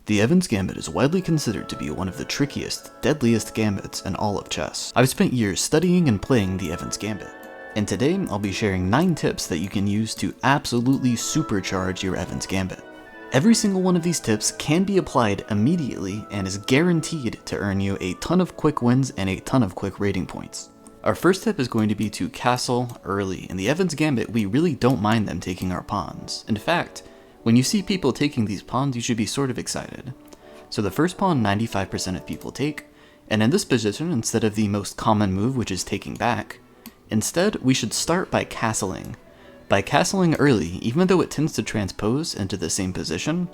The Evans Gambit is widely considered to be one of the trickiest, deadliest gambits in all of chess. I've spent years studying and playing the Evans Gambit, and today I'll be sharing 9 tips that you can use to absolutely supercharge your Evans Gambit. Every single one of these tips can be applied immediately and is guaranteed to earn you a ton of quick wins and a ton of quick rating points. Our first tip is going to be to castle early. In the Evans Gambit, we really don't mind them taking our pawns. In fact, when you see people taking these pawns, you should be sort of excited. So the first pawn 95% of people take, and in this position, instead of the most common move, which is taking back, instead we should start by castling. By castling early, even though it tends to transpose into the same position,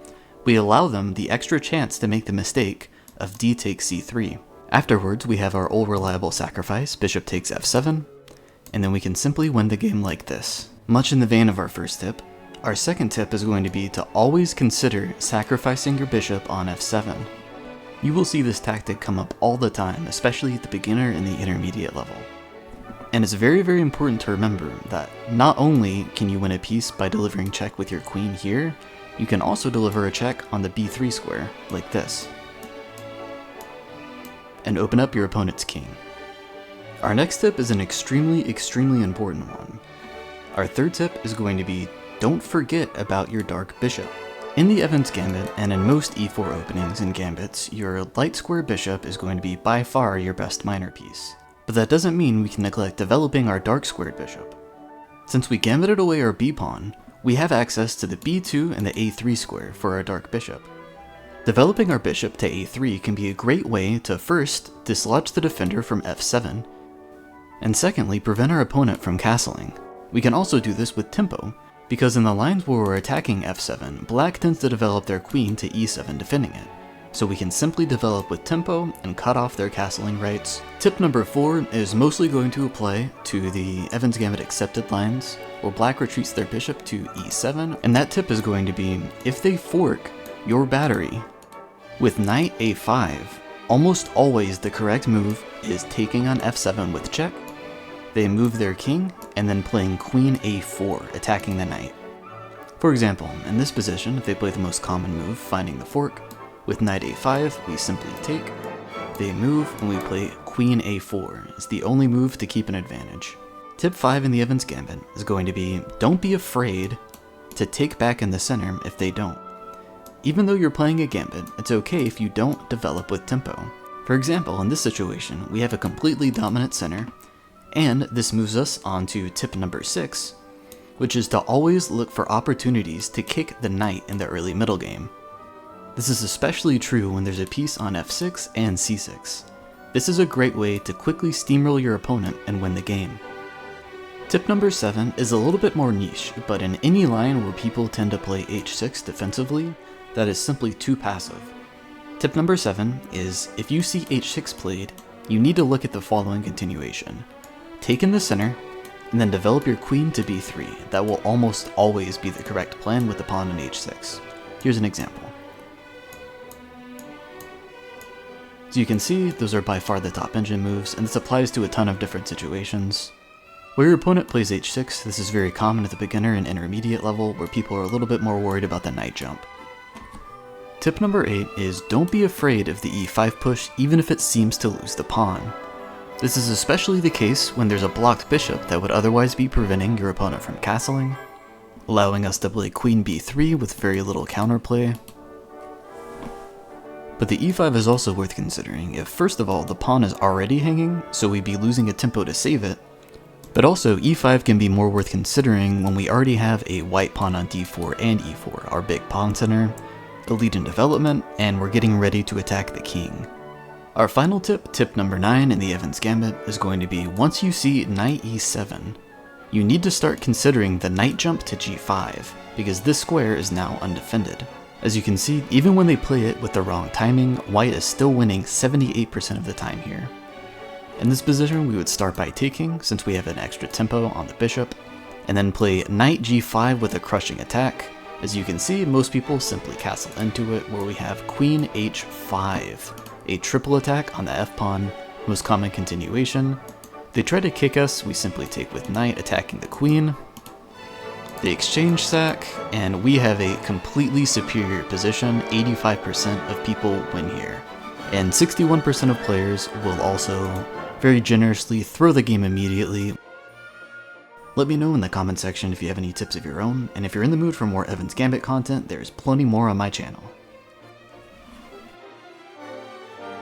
we allow them the extra chance to make the mistake of d takes c3. Afterwards, we have our old reliable sacrifice, bishop takes f7, and then we can simply win the game like this. Much in the vein of our first tip, our second tip is going to be to always consider sacrificing your bishop on f7. You will see this tactic come up all the time, especially at the beginner and the intermediate level. And it's very, very important to remember that not only can you win a piece by delivering check with your queen here, you can also deliver a check on the b3 square, like this, and open up your opponent's king. Our next tip is an extremely important one. Our third tip is going to be don't forget about your dark bishop. In the Evans Gambit, and in most e4 openings and gambits, your light square bishop is going to be by far your best minor piece. But that doesn't mean we can neglect developing our dark squared bishop. Since we gambited away our b-pawn, we have access to the b2 and the a3 square for our dark bishop. Developing our bishop to a3 can be a great way to first dislodge the defender from f7, and secondly prevent our opponent from castling. We can also do this with tempo, because in the lines where we're attacking f7, black tends to develop their queen to e7 defending it, so we can simply develop with tempo and cut off their castling rights. Tip number 4 is mostly going to apply to the Evans Gambit accepted lines, where black retreats their bishop to e7, and that tip is going to be, if they fork your battery with knight a5, almost always the correct move is taking on f7 with check. They move their king, and then playing queen a4, attacking the knight. For example, in this position, if they play the most common move, finding the fork, with knight a5, we simply take, they move, and we play queen a4. It's the only move to keep an advantage. Tip 5 in the Evans Gambit is going to be, don't be afraid to take back in the center if they don't. Even though you're playing a gambit, it's okay if you don't develop with tempo. For example, in this situation, we have a completely dominant center, and this moves us on to tip number 6, which is to always look for opportunities to kick the knight in the early middle game. This is especially true when there's a piece on f6 and c6. This is a great way to quickly steamroll your opponent and win the game. Tip number 7 is a little bit more niche, but in any line where people tend to play h6 defensively, that is simply too passive. Tip number 7 is, if you see h6 played, you need to look at the following continuation. Take in the center, and then develop your queen to b3. That will almost always be the correct plan with the pawn in h6. Here's an example. So you can see, those are by far the top engine moves, and this applies to a ton of different situations. Where your opponent plays h6, this is very common at the beginner and intermediate level, where people are a little bit more worried about the knight jump. Tip number 8 is don't be afraid of the e5 push, even if it seems to lose the pawn. This is especially the case when there's a blocked bishop that would otherwise be preventing your opponent from castling, allowing us to play queen b3 with very little counterplay. But the e5 is also worth considering if, first of all, the pawn is already hanging, so we'd be losing a tempo to save it, but also e5 can be more worth considering when we already have a white pawn on d4 and e4, our big pawn center, the lead in development, and we're getting ready to attack the king. Our final tip, tip number 9 in the Evans Gambit, is going to be once you see knight e7, you need to start considering the knight jump to g5, because this square is now undefended. As you can see, even when they play it with the wrong timing, white is still winning 78% of the time here. In this position, we would start by taking, since we have an extra tempo on the bishop, and then play knight g5 with a crushing attack. As you can see, most people simply castle into it, where we have queen h5. A triple attack on the f-pawn, most common continuation. They try to kick us, we simply take with knight attacking the queen, the exchange sack, and we have a completely superior position. 85% of people win here. And 61% of players will also very generously throw the game immediately. Let me know in the comment section if you have any tips of your own, and if you're in the mood for more Evans Gambit content, there's plenty more on my channel.